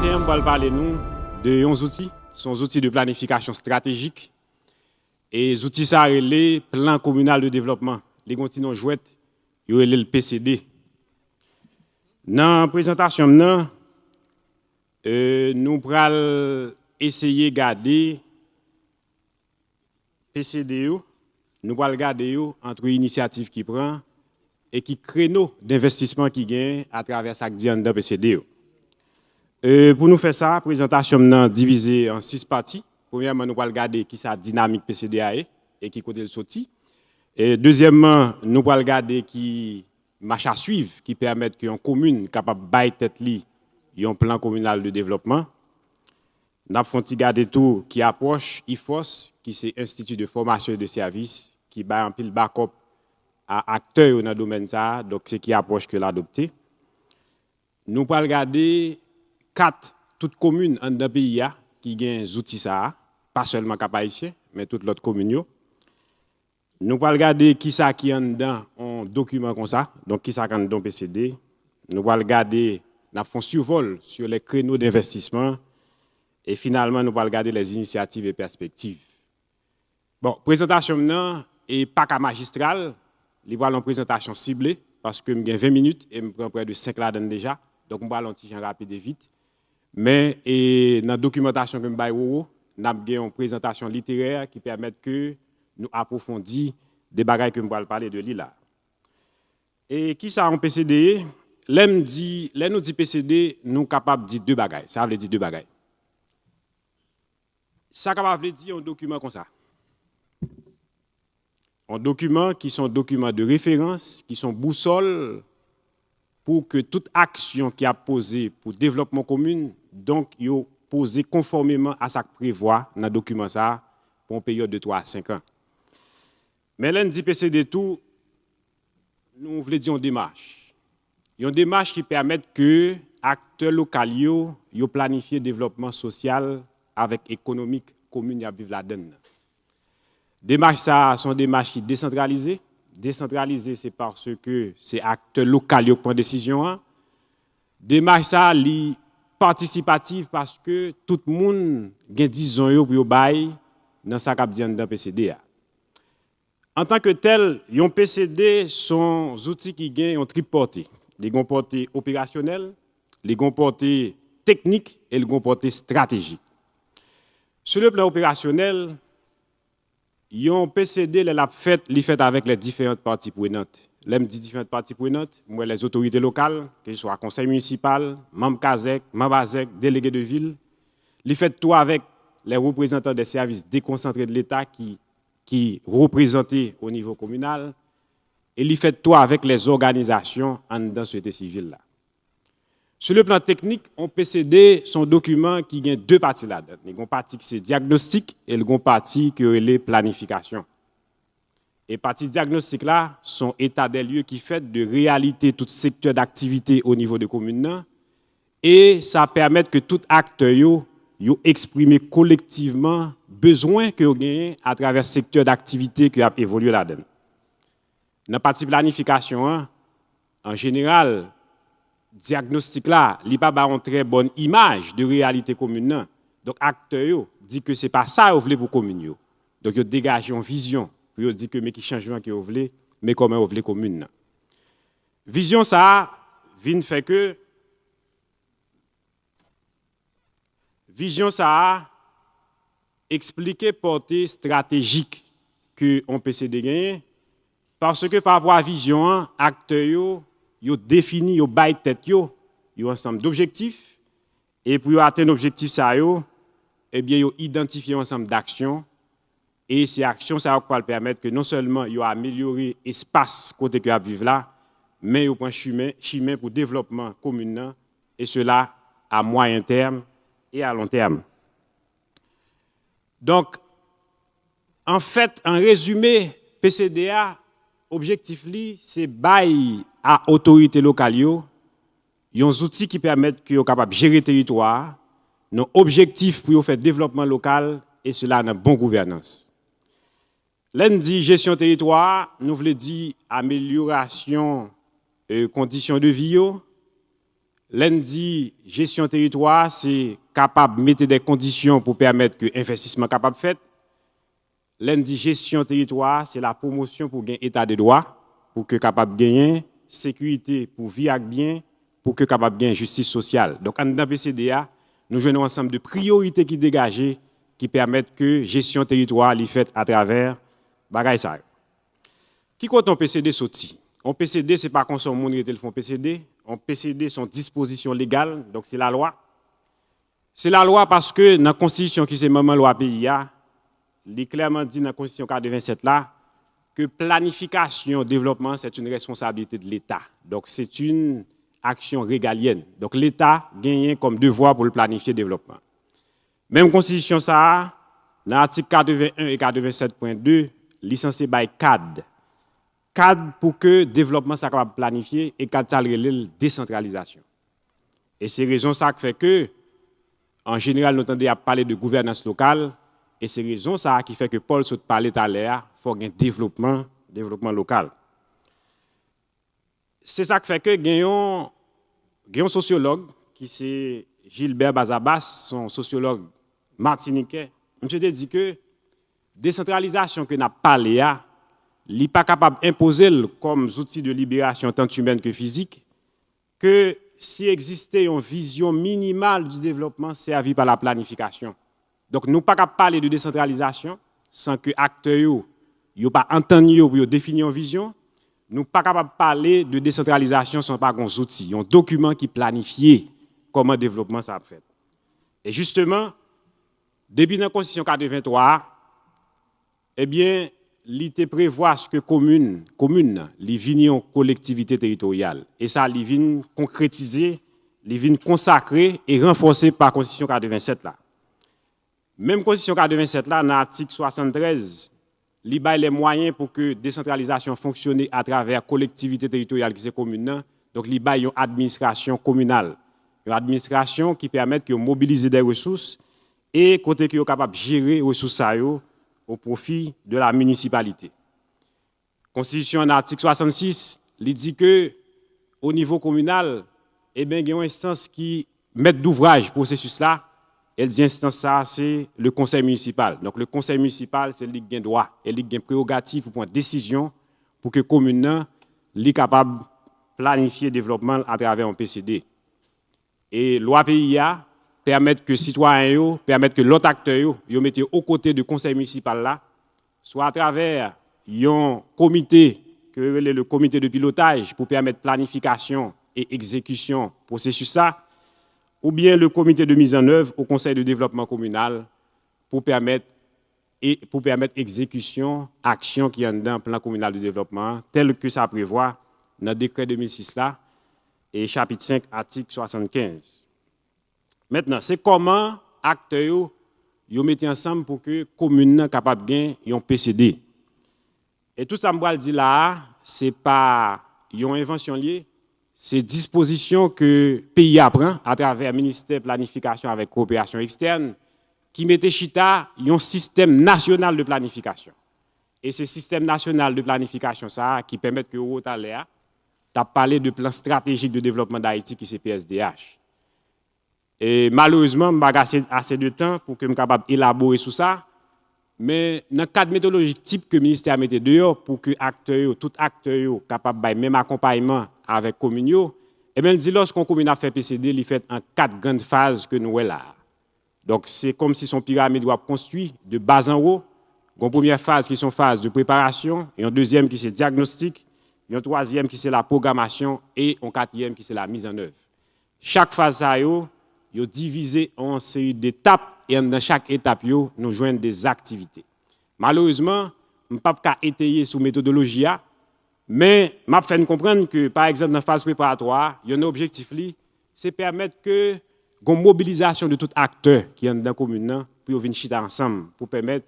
matin, on va parler nous de 11 outils, sont outils de planification stratégique et les outils ça les plan communal de développement. Les continents jouets, il y a le PCD. Dans la présentation nous allons essayer de garder PCD, nous allons garder entre initiatives qui prend et qui créneaux d'investissement qui gagne à travers ça dit dans PCD. Pour nous faire ça, la présentation est divisée en 6 parties. Premièrement, nous allons regarder qui sa dynamique PCDA est et qui côté le sorti. Et deuxièmement, nous allons regarder qui marche à suivre qui permettent qu'une commune capable de bailler tête li un plan communal de développement. Nous allons regarder tout qui approche IFOS qui c'est Institut de formation et de services qui baille un pile backup à acteurs dans le domaine ça, donc c'est qui approche que l'adopter. Nous allons regarder 4 toutes communes dans le pays qui ont des outils ça, pas seulement Cap Haïtien, mais toutes les autres communes. Nous allons regarder qui ça qui est dans un document comme ça, donc qui ça qui est dans PCD. Nous allons regarder nous font survol sur les créneaux d'investissement et finalement nous allons regarder les initiatives et perspectives. Bon, présentation maintenant et pas qu'à magistral, il va une présentation ciblée parce que j'ai 20 minutes et je prends près de 5 là-dedans déjà. Donc, je vais un petit rapide et vite. Mais dans la documentation que je vais nous avons une présentation littéraire qui permet que nous approfondissions des bagages que je vais parler de là. Et qui ça en PCD? Là, nous dit PCD, nous sommes capables de dire 2 bagages. Ça veut dire 2 bagages. Ça capable de dire un document comme ça. Un document qui sont documents de référence, qui sont boussoles pour que toute action qui a posée pour développement commun, donc, yo posé conformément à ce que prévoit dans le document ça pour une période de 3 à 5 ans. Mais là, nous dit PCD tout, nous voulons dire une démarche. Une démarche qui permet que les acteurs locaux planifient le développement social avec économique commune à vivre là-dedans. Démarche ça sont des démarches qui décentralisées. Décentralisé, c'est parce que c'est acteurs locaux qui prennent décision. Démarche ça li participative parce que tout le monde a 10 ans pour bail dans sa cap dans PCD. En tant que tel, un PCD sont outils qui gagnent un triple portée. Les ont portée opérationnelle, les ont portée technique et les ont portée stratégique. Sur le plan opérationnel, un PCD les fait avec les différentes parties prenantes. L'aime dit différentes parties prenantes, moi les autorités locales, que ce soit conseil municipal, membre CASEC, membre ASEC, délégué de ville, les fait tout avec les représentants des services déconcentrés de l'État qui représentent au niveau communal, et les fait tout avec les organisations dans la société civile là. Sur le plan technique, on PCD son document qui a 2 parties là-dedans. Il y a une partie qui c'est diagnostic et une partie qui est planification. Et partie diagnostic là, son état des lieux qui fait de réalité tout secteur d'activité au niveau de commune et ça permet que tout acteur yo exprimer collectivement besoin que gagne à travers secteur d'activité qui a évolué là-dedans. Dans la partie planification, en général, diagnostic là, il pas ba une très bonne image de réalité commune. Donc acteur yo dit que c'est pas ça vous voulez pour commune yo. Donc yo dégage une vision pour yo dit que mais qui changement que vous voulez mais comment vous voulez commune. Vision ça vient fait que vision ça expliquer portée stratégique que on PCD gagner parce que par rapport à vision acteur yo défini yo bail tête yo ensemble d'objectifs et pour atteindre l'objectif ça yo eh bien yo identifier ensemble d'actions et ces actions ça va permettre que non seulement yo améliorer espace côté que a vivre là mais yo prend chemin pour développement commun et cela à moyen terme et à long terme. Donc en fait en résumé PCDA objectif li c'est bail à autorité locale yo yon outils qui permettent que yo capable gérer territoire nos objectifs pour faire développement local et cela dans bonne gouvernance. L'en dit gestion territoire nous voulons dire amélioration conditions de vie yo, Lundi, gestion territoire, c'est capable de mettre des conditions pour permettre que l'investissement soit capable de faire. Lundi, gestion territoire, c'est la promotion pour gagner état de droit, pour que capable de gagner sécurité pour vivre bien, pour que capable de gagner justice sociale. Donc, en dans PCDA, nous jouons un ensemble de priorités qui dégagent, qui permettent que gestion territoire soit faite à travers bagay ça. Qui compte en PCD sorti? En PCD, ce n'est pas qu'on son monde qui font PCD. En PCD, sont dispositions légales, donc c'est la loi. C'est la loi parce que dans la Constitution qui c'est même loi PIA, il est clairement dit dans la Constitution 87 là, que planification, développement, c'est une responsabilité de l'État. Donc c'est une action régalienne. Donc l'État gagne comme devoir pour le planifier le développement. Même Constitution ça, dans l'article 81 et 87.2, licencié by cadre pour que le développement soit capable de planifier et cadre ça la décentralisation. Et c'est raison ça qui fait que, en général, nous entendons parler de gouvernance locale, et c'est raison ça qui fait que Paul saute parler tout à l'heure, il faut un développement local. C'est ça qui fait que gagnons un sociologue qui c'est Gilbert Bazabas, son sociologue martiniquais. Monsieur dit que décentralisation que n'a parlé à, il n'est pas capable d'imposer comme outil de libération tant humaine que physique, que si existait une vision minimale du développement servie par la planification. Donc, nous ne pouvons pas parler de décentralisation sans que les acteurs n'aient pas entendu pour définir une vision. Nous ne pouvons pas parler de décentralisation sans pas un outil, un document qui planifie comment le développement ça fait. Et justement, depuis la Constitution 83, eh bien, l'ité prévoit ce que commune, les vignes en collectivité territoriale. Et ça, les vignes concrétisées, les vignes consacrées et renforcées par la Constitution 87 là. Même Constitution 87 là, dans l'article 73, il y a les moyens pour que la décentralisation fonctionne à travers la collectivité territoriale qui est commune. Donc, il y a une administration communale, une administration qui permet de mobiliser des ressources et côté qui est capable de gérer les ressources au profit de la municipalité. Constitution en article 66, il dit que au niveau communal, eh bien, il y a une instance qui met d'ouvrage processus là. Elle dit instance ça, c'est le conseil municipal. Donc le conseil municipal, c'est lui qui a droit et lui qui a prérogative pour prendre décision pour que la commune soit capable de planifier le développement à travers un PCD. Et loi PIA permettre que les citoyens, permettre que l'autre acteur, mettent aux côtés du conseil municipal là, soit à travers un comité, que le comité de pilotage pour permettre planification et exécution processus ça, ou bien le comité de mise en œuvre au conseil de développement communal pour permettre exécution, action qui est dans le plan communal de développement, tel que ça prévoit dans le décret 2006 là, et chapitre 5, article 75. Maintenant, c'est comment acteurs mettent ensemble pour que la commune soit capable de gagner un PCD. Et tout ça, je dis là, ce n'est pas une invention liée, c'est disposition que le pays apprend à travers le ministère de planification avec coopération externe qui mettait chita un système national de planification. Et ce système national de planification, ça, qui permet que vous tu as parlé de plan stratégique de développement d'Haïti qui c'est PSDH. Et malheureusement, je n'ai pas assez de temps pour que je sois capable d'élaborer sur ça. Mais dans le cadre méthodologique type que le ministère a mis dehors pour que tout acteur soit capable de même accompagnement avec la commune, eh bien, lorsqu'on commune a fait PCD, il fait en 4 grandes phases que nous avons là. Donc, c'est comme si son pyramide doit construire de bas en haut. Une première phase qui est une phase de préparation, et une deuxième qui c'est diagnostic, et une troisième qui c'est la programmation, et une quatrième qui c'est la mise en œuvre. Chaque phase est divisée en série d'étapes, et dans chaque étape, nous joignons des activités. Malheureusement, je ne peux pas étayer sous méthodologie, mais je vais faire comprendre que, par exemple, dans la phase préparatoire, il y a un objectif, c'est permettre que une mobilisation de tout acteur qui est dans la commune pour venir chiter ensemble, pour permettre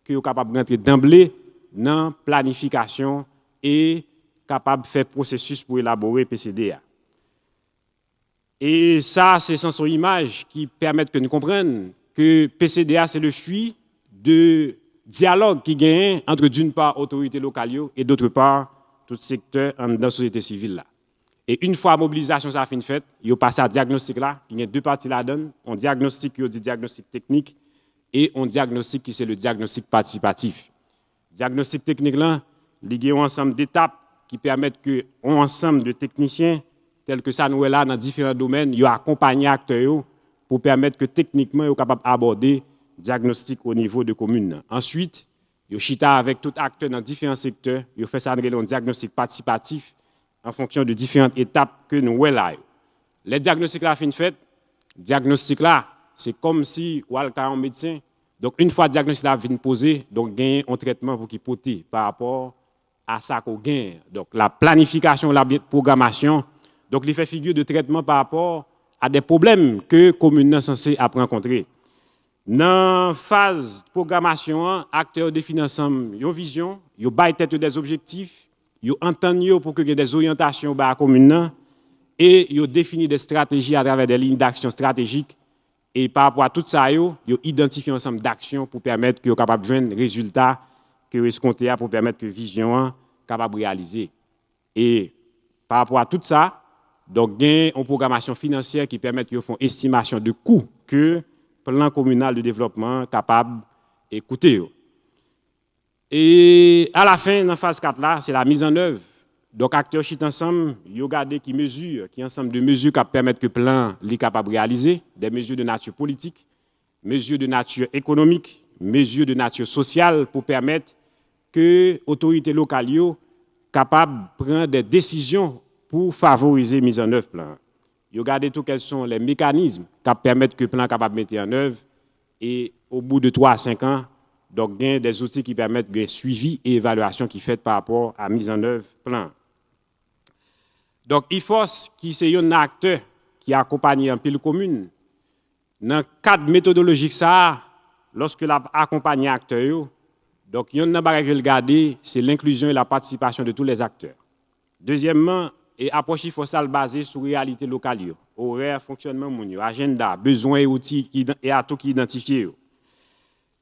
que soient capables d'entrer d'emblée dans la planification et capable de faire processus pour élaborer PCDA. Et ça, c'est sans son image qui permet que nous comprenions que PCDA, c'est le fruit de dialogue qui gagne entre d'une part autorités locales et d'autre part tout secteur dans la société civile. Là. Et une fois la mobilisation ça a fait faite, il passe à diagnostic là, il y a deux parties là-dedans, on diagnostic qui dit diagnostic technique et on diagnostic qui c'est le diagnostic participatif. Diagnostic technique là, il y a un ensemble d'étapes qui permettent que un ensemble de techniciens tels que ça nous est là dans différents domaines, ils accompagnent les acteurs pour permettre que techniquement ils soient capables d'aborder diagnostic au niveau de commune. Ensuite, ils chita avec tout acteur dans différents secteurs, ils fait ça dans un diagnostic participatif en fonction de différentes étapes que nous avons là. Les diagnostics là fin fait, diagnostic là, c'est comme si ou un médecin. Donc une fois le diagnostic là vient poser, donc gagne un traitement pour qu'il porter par rapport à ça qu'on gagne. Donc la planification, la programmation, donc il fait figure de traitement par rapport à des problèmes que la commune est censée rencontrer. Dans la phase de programmation, acteurs définissent ensemble une vision, ils baillent tête des objectifs, ils entendent pour que des orientations à la commune et ils définissent des stratégies à travers des lignes d'action stratégiques. Et par rapport à tout ça, ils identifient un ensemble d'actions pour permettre qu'ils soient capables de joindre les résultats que escomptés pour permettre que la vision soit capable de réaliser. Et par rapport à tout ça, donc, il y a une programmation financière qui permet de faire une estimation de coûts que le plan communal de développement est capable d'écouter. Et à la fin, dans la phase 4, là, c'est la mise en œuvre. Donc, acteurs chitent ensemble, ils regardent qui mesures, qui ensemble de mesures qui permettent que le plan est capable de réaliser, des mesures de nature politique, mesures de nature économique, mesures de nature sociale pour permettre que l'autorité locale soit capable de prendre des décisions pour favoriser la mise en œuvre du plan. Regardez tout quels sont les mécanismes qui permettent que le plan soit capable de mettre en œuvre et au bout de 3 à 5 ans, donc il y a des outils qui permettent de suivi et évaluation qui fait par rapport à la mise en œuvre du plan. Donc IFOS, qui est un acteur qui accompagne un pile commune, dans le cadre méthodologique, ça, lorsque l'accompagne acteur, donc il y a un bagage à regarder, c'est l'inclusion et la participation de tous les acteurs. Deuxièmement, et approche IFOS basée sur la réalité locale, horaire, fonctionnement, agenda, besoins et outils et atouts qui identifiés.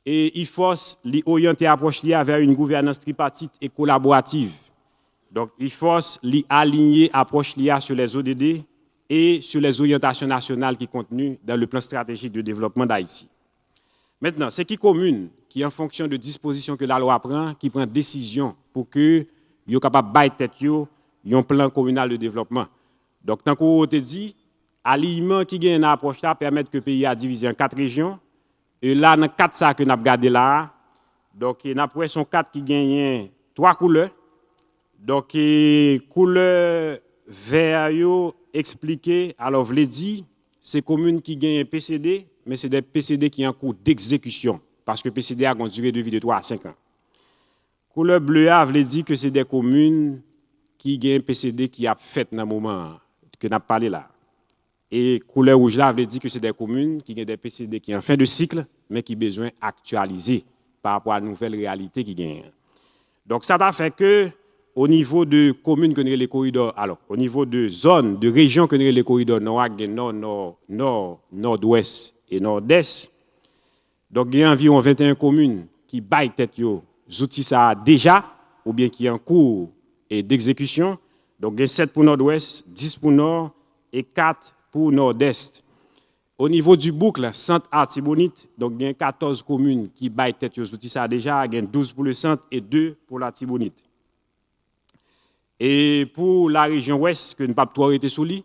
Et IFOS oriente l'approche vers une gouvernance tripartite et collaborative. Donc IFOS aligner l'approche sur les ODD et sur les orientations nationales qui sont contenues dans le plan stratégique de développement d'Haïti. Maintenant, c'est qui commune qui, en fonction de dispositions que la loi prend, qui prend décision pour que vous soyez capable de bailler tête un plan communal de développement. Donc, tant qu'on te dit, l'alignement qui gagne une approche là permet que le pays a divisé en 4 régions. Et là, dans 4 ça que nous avons regardé là, donc il y a 4 qui gagnent 3 couleurs. Donc, couleur vert expliqué, alors je l'ai dit, c'est communes qui gagnent un PCD, mais c'est des PCD qui sont en cours d'exécution, parce que PCD a une durée de vie de 3 à 5 ans. Couleur bleue, je l'ai dit que c'est des communes qui gagnent un PCD qui a fait dans le moment que nous avons parlé là. Et couleur rouge là, je l'ai dit que c'est des communes qui gagnent des PCD qui sont en fin de cycle, mais qui ont besoin d'actualiser par rapport à la nouvelle réalité qui gagnent. Donc ça a fait que, au niveau de communes que nous avons les corridors, alors au niveau de zones, de régions que nous avons les corridors nord, nord-ouest et nord-est, donc il y a environ 21 communes qui baillent tête aux outils ça déjà, ou bien qui sont en cours d'exécution. Donc il y a 7 pour nord-ouest, 10 pour nord et 4 pour nord-est. Au niveau du boucle, centre Artibonite, donc il y a 14 communes qui baillent tête aux outils ça déjà, il y a 12 pour le centre et 2 pour l'Artibonite. Et pour la région ouest, que nous ne pouvons pas arrêter sous lui,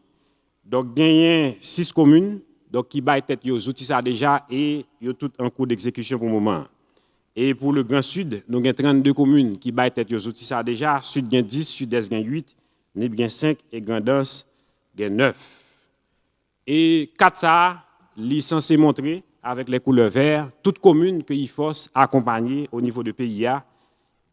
donc il y a 6 communes donc, qui baillent tête aux outils ça déjà et ils sont toutes en cours d'exécution pour le moment. Et pour le Grand Sud, nous avons 32 communes qui baillent tête aux outils ça déjà, Sud il y a 10, Sud-Est il y a 8, Nib il y a 5 et Grand'Anse il y a 9. Et 4 ça, ils sont censés montrer avec les couleurs vertes, toute commune que IFOS a accompagné au niveau de PIA.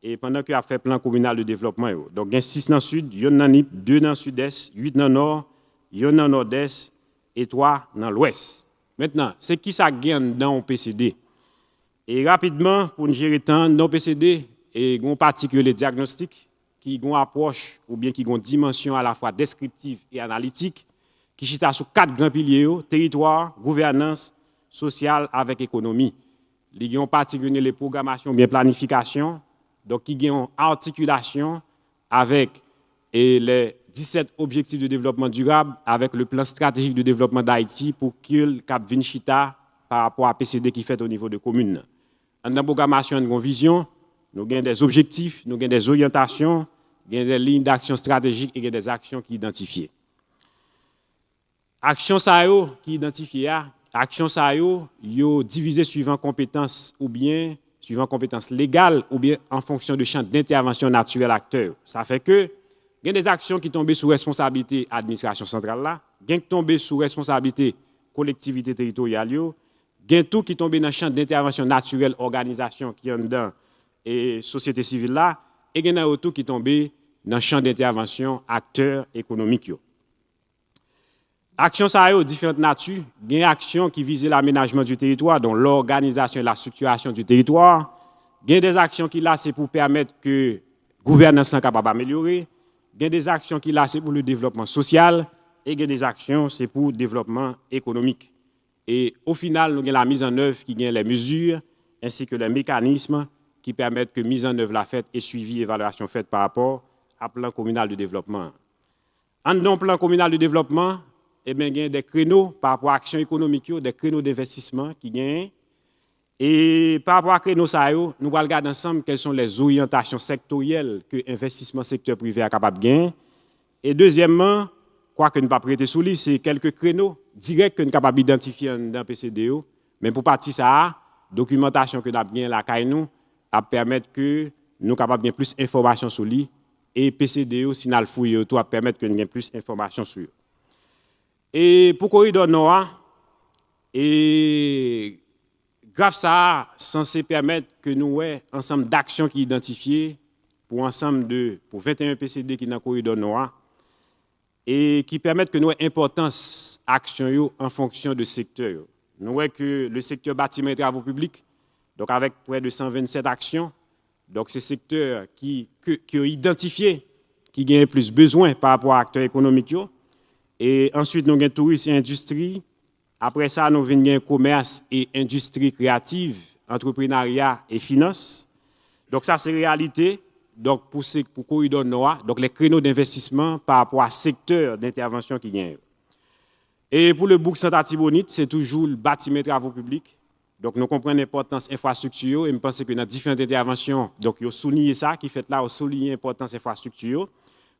Et pendant qu'il a fait plan communal de développement. Donc, il y a 6 dans le sud, 1 dans le nord, 2 dans le sud-est, 8 dans le nord, 1 dans le nord-est et 3 dans l'ouest. Maintenant, c'est qui ça gagne dans le PCD? Et rapidement, pour nous gérer le temps, dans le PCD, il y a un particulier diagnostic qui a une approche ou bien qui a une dimension à la fois descriptive et analytique qui chita sur 4 grands piliers, territoire, gouvernance, sociale avec économie. Il y a en particulier les programmations, bien planification, donc qui ont une articulation avec les 17 objectifs de développement durable avec le plan stratégique de développement d'Haïti pour que Cap Vinchita par rapport à PCD qui fait au niveau de commune. En la programmation, nous avons une vision, nous avons des objectifs, nous avons des orientations, nous avons des lignes d'action stratégiques et des actions qui identifiées. Action ça qui identifié action ça yo divisé suivant compétences ou bien suivant compétences légales ou bien en fonction de champ d'intervention naturel acteur. Ça fait que il y a des actions qui tombent sous responsabilité administration centrale là, il y a qui tombent sous responsabilité collectivité territoriale yo, il y a tout qui tombe dans champ d'intervention naturel organisation qui en dedans et société civile là et il y a tout qui tombe dans champ d'intervention acteurs économiques yo. Action ça yo différentes natures, il y a actions qui visent l'aménagement du territoire, dont l'organisation et la structuration du territoire. Il y a des actions qui là c'est pour permettre que gouvernance soit capable d'améliorer. Il y a des actions qui là c'est pour le développement social et il y a des actions c'est pour le développement économique. Et au final, nous avons la mise en œuvre qui gagne les mesures ainsi que les mécanismes qui permettent que mise en œuvre la faite et suivi évaluation faite par rapport à plan communal de développement. En dans plan communal de développement, eh bien, il y a des créneaux par rapport à l'action économique, des créneaux d'investissement qui gagnent. Et par rapport à créneaux, nous allons regarder ensemble quelles sont les orientations sectorielles que l'investissement secteur privé est capable de gagner. Et deuxièmement, quoi que nous ne pas prêter sous lui, c'est quelques créneaux directs que nous sommes capables d'identifier dans le PCDO. Mais pour partir ça, documentation que nous avons la CAINO à permettre que nous sommes capables de gagner plus d'informations sur lui. Et PCDO, si nous le fouillons, à permettre que nous ayons plus d'informations sur lui. Et pour corridor Nord, et grâce ça censé permettre que nous ayons ensemble d'actions qui identifiées pour 21 PCD qui dans le corridor Nord et qui permettent que nous ayons importance action en fonction de secteur. Nous voyons que le secteur bâtiment et travaux publics, donc avec près de 127 actions, donc ces secteurs qui ont identifié qui gagnent plus besoin par rapport à acteurs économiques. Et ensuite, nous avons tourisme et industrie. Après ça, nous avons commerce et industrie créative, entrepreneuriat et finance. Donc ça, c'est réalité. Donc pour corridor Nord, donc les créneaux d'investissement par rapport à secteur d'intervention qui gagnent. Et pour le bouc Santa Tibonite, c'est toujours le bâtiment et travaux publics. Donc nous comprenons l'importance infrastructure et je pense que dans différentes interventions, donc ils ont souligné ça, qui fait là, ils ont souligné l'importance infrastructure.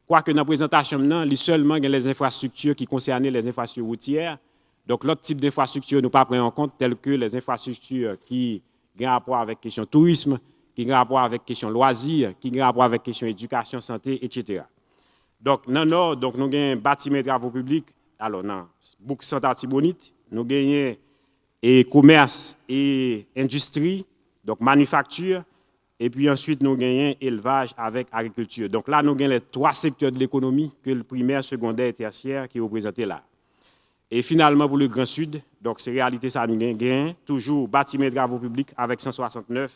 Quoique dans la présentation, il y a seulement les infrastructures qui concernent les infrastructures routières. Donc, l'autre type d'infrastructures, nous ne pas prendre en compte, telles que les infrastructures qui ont rapport avec la question tourisme, qui ont rapport avec la question loisirs, qui ont rapport avec la question éducation, santé, etc. Donc, dans le Nord, donc, nous avons un bâtiment et travaux publics. Alors, dans Bouc Santa Tibonite, nous avons et commerce et industrie, donc manufacture. Et puis ensuite, nous gagnons élevage avec agriculture. Donc là, nous gagnons les trois secteurs de l'économie, que le primaire, secondaire et tertiaire, qui est représenté là. Et finalement, pour le Grand Sud, donc c'est réalité, ça nous gagne toujours bâtiment et travaux publics avec 169.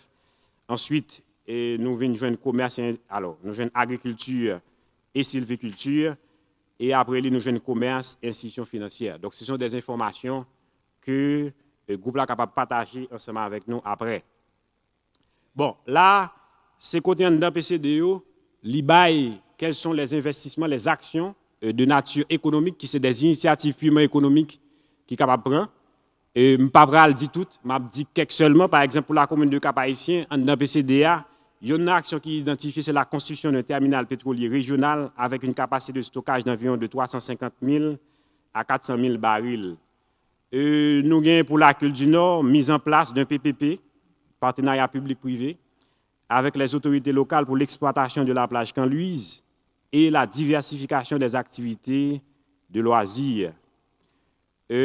Ensuite, nous venons joindre commerce, alors nous joignons agriculture et sylviculture. Et après, nous joignons commerce et institutions financières. Donc ce sont des informations que le groupe est capable de partager ensemble avec nous après. Bon, là, c'est côté dans PCDO, l'IBAI, quels sont les investissements, les actions de nature économique, qui sont des initiatives purement économiques qui sont capables de prendre. Et je ne vais pas le dire tout, je vais dire quelques seulement. Par exemple, pour la commune de Cap-Haïtien, dans PCDA, il y a une action qui est identifiée, c'est la construction d'un terminal pétrolier régional avec une capacité de stockage d'environ de 350 000 à 400 000 barils. Nous avons pour la culture du Nord, mise en place d'un PPP, partenariat public-privé, avec les autorités locales pour l'exploitation de la plage Canluise et la diversification des activités de loisirs. Nous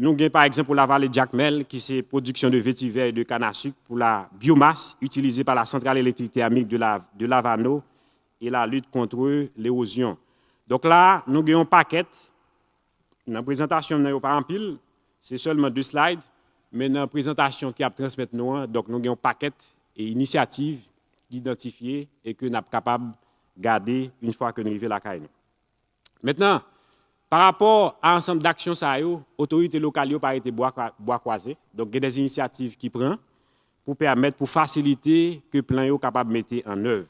avons par exemple pour la vallée de Jacmel, qui c'est production de vétiver et de canne à sucre pour la biomasse utilisée par la centrale électrique thermique de Lavano et la lutte contre l'érosion. Donc là, nous avons un paquet. Dans la présentation, nous pas en pile, c'est seulement 2 slides. Mais dans la présentation qui a transmis nous, donc nous avons un paquet et initiatives identifiées et que nous sommes capables de garder une fois que nous arrivons à la CAINO. Maintenant, par rapport à l'ensemble d'actions, l'autorité locale n'a pas été bois croisé. Donc, il y a des initiatives qui prennent pour permettre, pour faciliter que le plan soit capable de mettre en œuvre.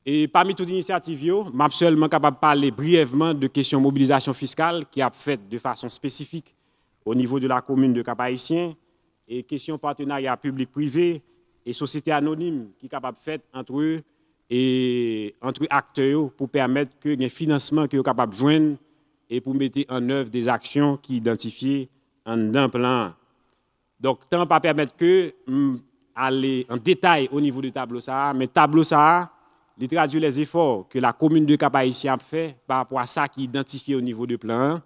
Et parmi toutes les initiatives, je suis seulement capable de parler brièvement de questions de mobilisation fiscale qui a fait de façon spécifique au niveau de la commune de Cap-Haïtien et questions de partenariat public-privé et société anonyme qui est capable de faire entre eux et entre acteurs pour permettre que les financements qui sont capables de joindre et pour mettre en œuvre des actions qui identifient un plan. Donc, tant pas permettre que aller en détail au niveau du tableau ça, mais tableau ça, il traduit les efforts que la commune de Cap-Haïtien a fait par rapport à ça qui est identifié au niveau du plan.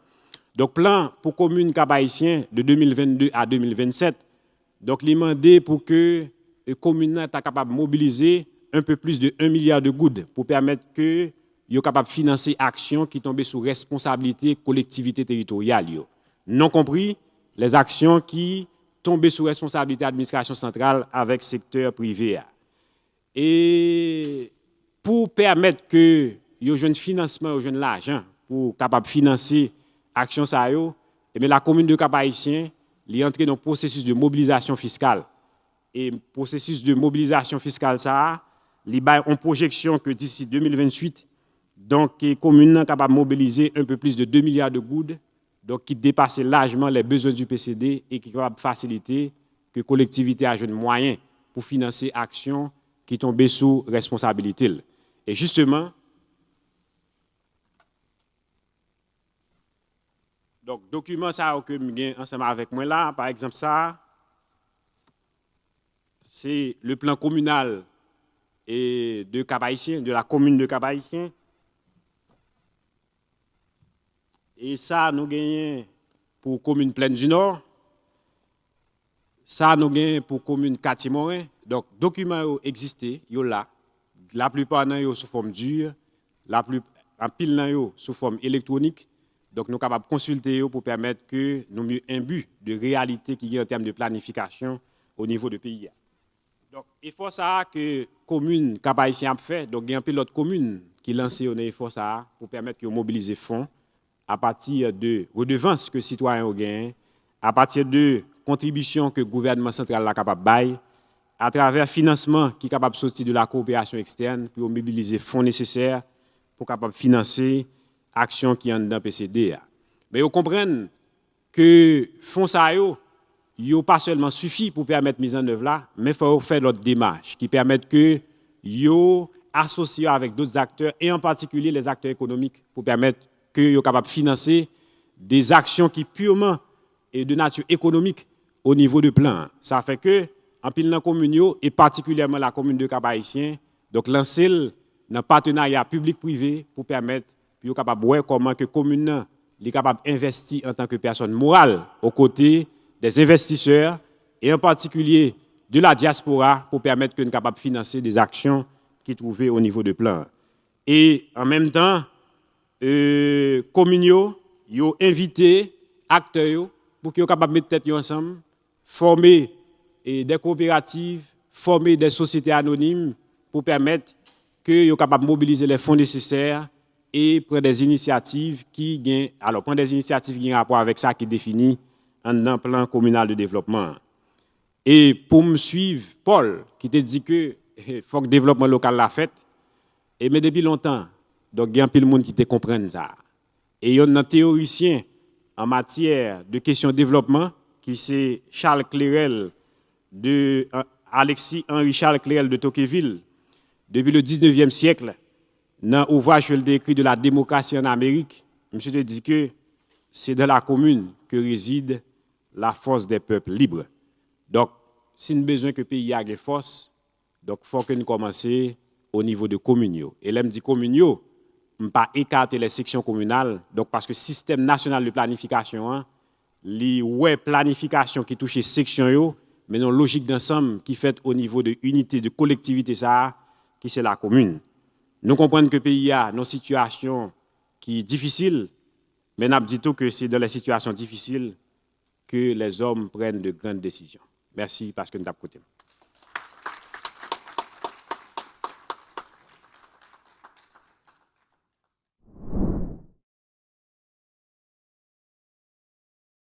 Donc, plan pour commune Cap-Haïtien de 2022 à 2027. Donc, il est demandé pour que la commune soit capable de mobiliser un peu plus de 1 milliard de gouttes pour permettre que soient capables de financer actions qui tombent sous responsabilité collectivité territoriale. Non compris les actions qui tombent sous responsabilité administration centrale avec secteur privé. Et pour permettre que yo jeune financement, yo jeune l'argent pour capable financer action ça yo, et bien la commune de Cap-Haïtien est entrée dans le processus de mobilisation fiscale. Et processus de mobilisation fiscale ça, il y a une projection que d'ici 2028, donc la commune est capable de mobiliser un peu plus de 2 milliards de gouttes, donc qui dépasse largement les besoins du PCD et qui est capable de faciliter que la collectivité a un moyen pour financer actions qui tombent sous responsabilité. Et justement, donc document ça que j'ai ensemble avec moi là, par exemple ça, c'est le plan communal et de Cap-Haïtien, de la commune de Cap-Haïtien. Et ça, nous gagnons pour la commune Plaine du Nord. Ça, nous gagnons pour la commune Catimorin. Donc, les documents existent, ils sont là. La plupart d'entre eux sous forme dure, en pile d'entre eux sous forme électronique. Donc, nous sommes capables de consulter pour permettre que nous ayons un but de réalité qui est en termes de planification au niveau du pays. Donc, il faut ça que la commune Cap-Haïtien a fait. Donc, il y a un peu d'autres communes qui lancent un effort ça pour permettre de mobiliser fonds à partir de redevances que les citoyens ont gagnées, à partir de contributions que le gouvernement central est capable de bailler, à travers financement qui est capable de sortir de la coopération externe pour mobiliser fonds nécessaires pour capable financer actions qui sont dans le PCD. Mais vous comprenez que fonds ça yo pas seulement suffit pour permettre mise en œuvre là, mais il faut faire d'autres démarches qui permettent que yo associé avec d'autres acteurs et en particulier les acteurs économiques pour permettre que yo capable de financer des actions qui purement et de nature économique au niveau du plan. Ça fait que en pile dans commune et particulièrement la commune de Cap-Haïtien, donc lancer un partenariat public-privé pour permettre yo capable de voir comment que commune est capable d'investir en tant que personne morale aux côtés des investisseurs et en particulier de la diaspora pour permettre que nous capables de financer des actions qui trouvent au niveau du plan. Et en même temps, communes yo invité acteurs pour qu'ils soient capables de mettre tête ensemble, former des coopératives, former des sociétés anonymes pour permettre qu'ils soient capables de mobiliser les fonds nécessaires et prendre des initiatives qui gagnent, alors prendre des initiatives qui ont rapport avec ça qui est défini dans plan communal de développement. Et pour me suivre, Paul, qui te dit que faut que le développement local l'a fait, et mais depuis longtemps, donc il y a un peu de monde qui te comprenne ça. Et il y a un théoricien en matière de questions de développement, qui c'est Charles Clérel, Alexis Henri Charles Clérel de Tocqueville, depuis le 19e siècle, dans l'ouvrage que décrit de la démocratie en Amérique, monsieur te dit que c'est dans la commune que réside la force des peuples libres. Donc, si nous avons besoin que le pays ait force, donc il faut que nous commencions au niveau de commune. Et là, je dis commune, je ne pas écarter les sections communales, donc parce que le système national de planification, les planification qui touche les sections, mais non logique d'ensemble qui fait au niveau de unité de collectivité, ça, qui c'est la commune. Nous comprenons que le pays a une situation qui est difficile, mais nous disons que c'est dans les situations difficiles que les hommes prennent de grandes décisions. Merci parce que nous avons écouté.